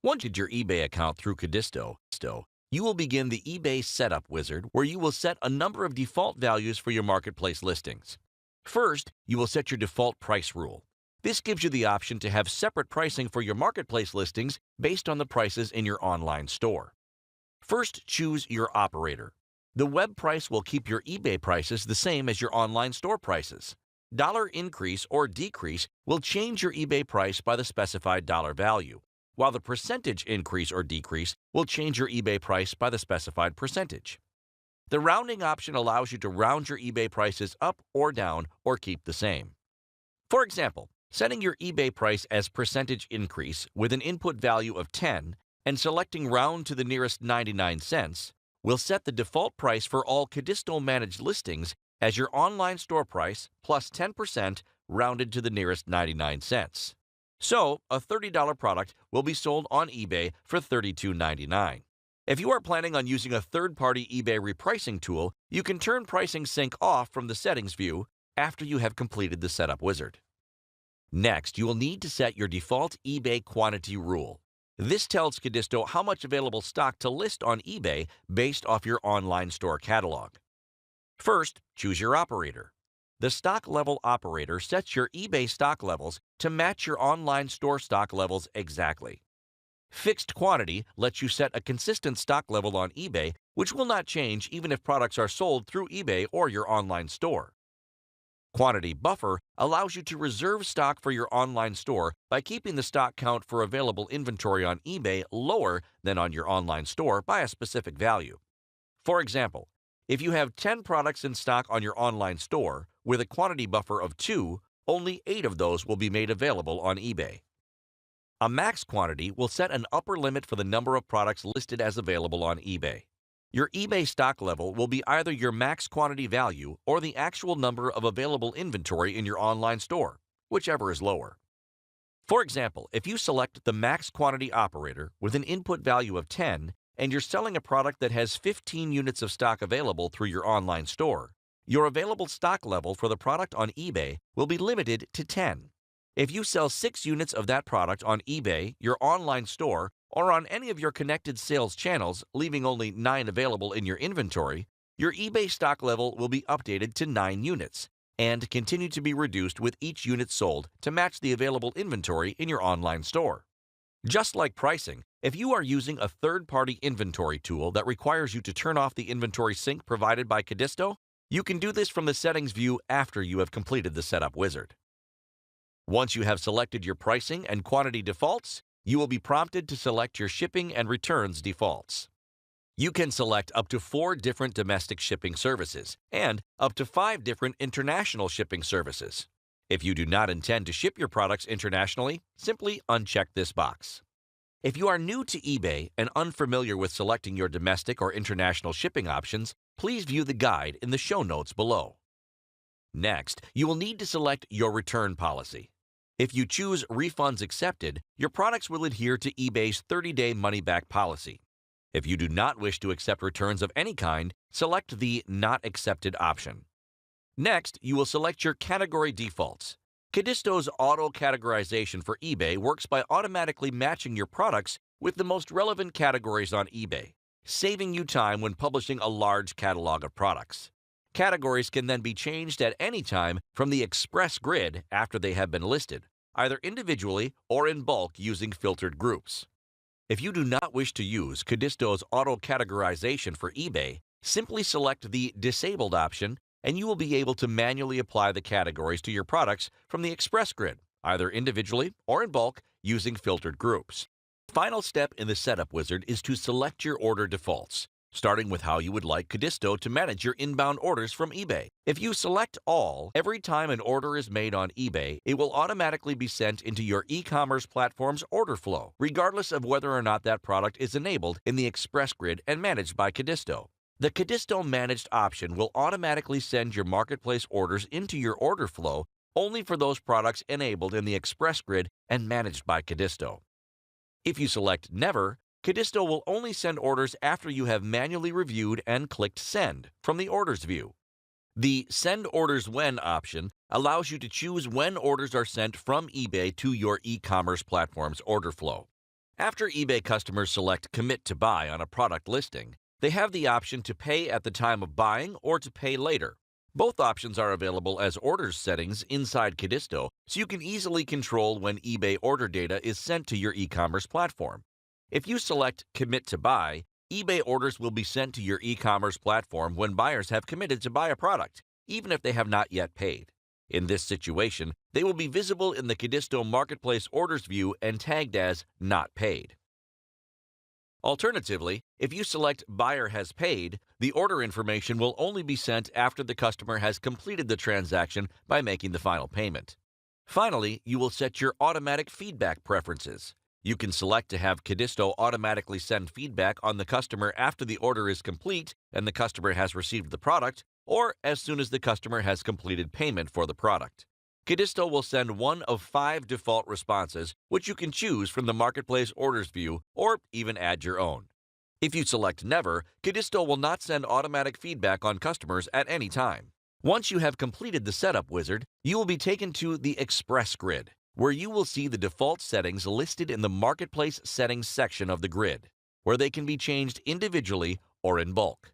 Once you get your eBay account through Codisto, you will begin the eBay setup wizard where you will set a number of default values for your marketplace listings. First, you will set your default price rule. This gives you the option to have separate pricing for your marketplace listings based on the prices in your online store. First, choose your operator. The web price will keep your eBay prices the same as your online store prices. Dollar increase or decrease will change your eBay price by the specified dollar value, while the percentage increase or decrease will change your eBay price by the specified percentage. The rounding option allows you to round your eBay prices up or down or keep the same. For example, setting your eBay price as percentage increase with an input value of 10 and selecting round to the nearest 99 cents will set the default price for all Codisto managed listings as your online store price plus 10% rounded to the nearest 99 cents. So, a $30 product will be sold on eBay for $32.99. If you are planning on using a third-party eBay repricing tool, you can turn Pricing Sync off from the Settings view after you have completed the setup wizard. Next, you will need to set your default eBay quantity rule. This tells Codisto how much available stock to list on eBay based off your online store catalog. First, choose your operator. The stock level operator sets your eBay stock levels to match your online store stock levels exactly. Fixed quantity lets you set a consistent stock level on eBay, which will not change even if products are sold through eBay or your online store. Quantity buffer allows you to reserve stock for your online store by keeping the stock count for available inventory on eBay lower than on your online store by a specific value. For example, if you have 10 products in stock on your online store with a quantity buffer of 2, only 8 of those will be made available on eBay. A max quantity will set an upper limit for the number of products listed as available on eBay. Your eBay stock level will be either your max quantity value or the actual number of available inventory in your online store, whichever is lower. For example, if you select the max quantity operator with an input value of 10 and you're selling a product that has 15 units of stock available through your online store, your available stock level for the product on eBay will be limited to 10. If you sell 6 units of that product on eBay, your online store, or on any of your connected sales channels, leaving only 9 available in your inventory, your eBay stock level will be updated to 9 units and continue to be reduced with each unit sold to match the available inventory in your online store. Just like pricing, if you are using a third-party inventory tool that requires you to turn off the inventory sync provided by Codisto, you can do this from the Settings view after you have completed the setup wizard. Once you have selected your pricing and quantity defaults, you will be prompted to select your shipping and returns defaults. You can select up to 4 different domestic shipping services and up to 5 different international shipping services. If you do not intend to ship your products internationally, simply uncheck this box. If you are new to eBay and unfamiliar with selecting your domestic or international shipping options, please view the guide in the show notes below. Next, you will need to select your return policy. If you choose Refunds Accepted, your products will adhere to eBay's 30-day money-back policy. If you do not wish to accept returns of any kind, select the Not Accepted option. Next, you will select your category defaults. Codisto's auto-categorization for eBay works by automatically matching your products with the most relevant categories on eBay, saving you time when publishing a large catalog of products. Categories can then be changed at any time from the Express grid after they have been listed, either individually or in bulk using filtered groups. If you do not wish to use Codisto's auto-categorization for eBay, simply select the Disabled option and you will be able to manually apply the categories to your products from the Express grid, either individually or in bulk using filtered groups. The final step in the setup wizard is to select your order defaults, starting with how you would like Codisto to manage your inbound orders from eBay. If you select All, every time an order is made on eBay, it will automatically be sent into your e-commerce platform's order flow, regardless of whether or not that product is enabled in the Express grid and managed by Codisto. The Codisto Managed option will automatically send your marketplace orders into your order flow only for those products enabled in the Express grid and managed by Codisto. If you select Never, Codisto will only send orders after you have manually reviewed and clicked Send from the Orders view. The Send Orders When option allows you to choose when orders are sent from eBay to your e-commerce platform's order flow. After eBay customers select Commit to Buy on a product listing, they have the option to pay at the time of buying or to pay later. Both options are available as orders settings inside Codisto, so you can easily control when eBay order data is sent to your e-commerce platform. If you select Commit to Buy, eBay orders will be sent to your e-commerce platform when buyers have committed to buy a product, even if they have not yet paid. In this situation, they will be visible in the Codisto Marketplace Orders view and tagged as Not Paid. Alternatively, if you select Buyer has paid, the order information will only be sent after the customer has completed the transaction by making the final payment. Finally, you will set your automatic feedback preferences. You can select to have Codisto automatically send feedback on the customer after the order is complete and the customer has received the product, or as soon as the customer has completed payment for the product. Codisto will send one of 5 default responses, which you can choose from the Marketplace Orders view or even add your own. If you select Never, Codisto will not send automatic feedback on customers at any time. Once you have completed the setup wizard, you will be taken to the Express Grid, where you will see the default settings listed in the Marketplace Settings section of the grid, where they can be changed individually or in bulk.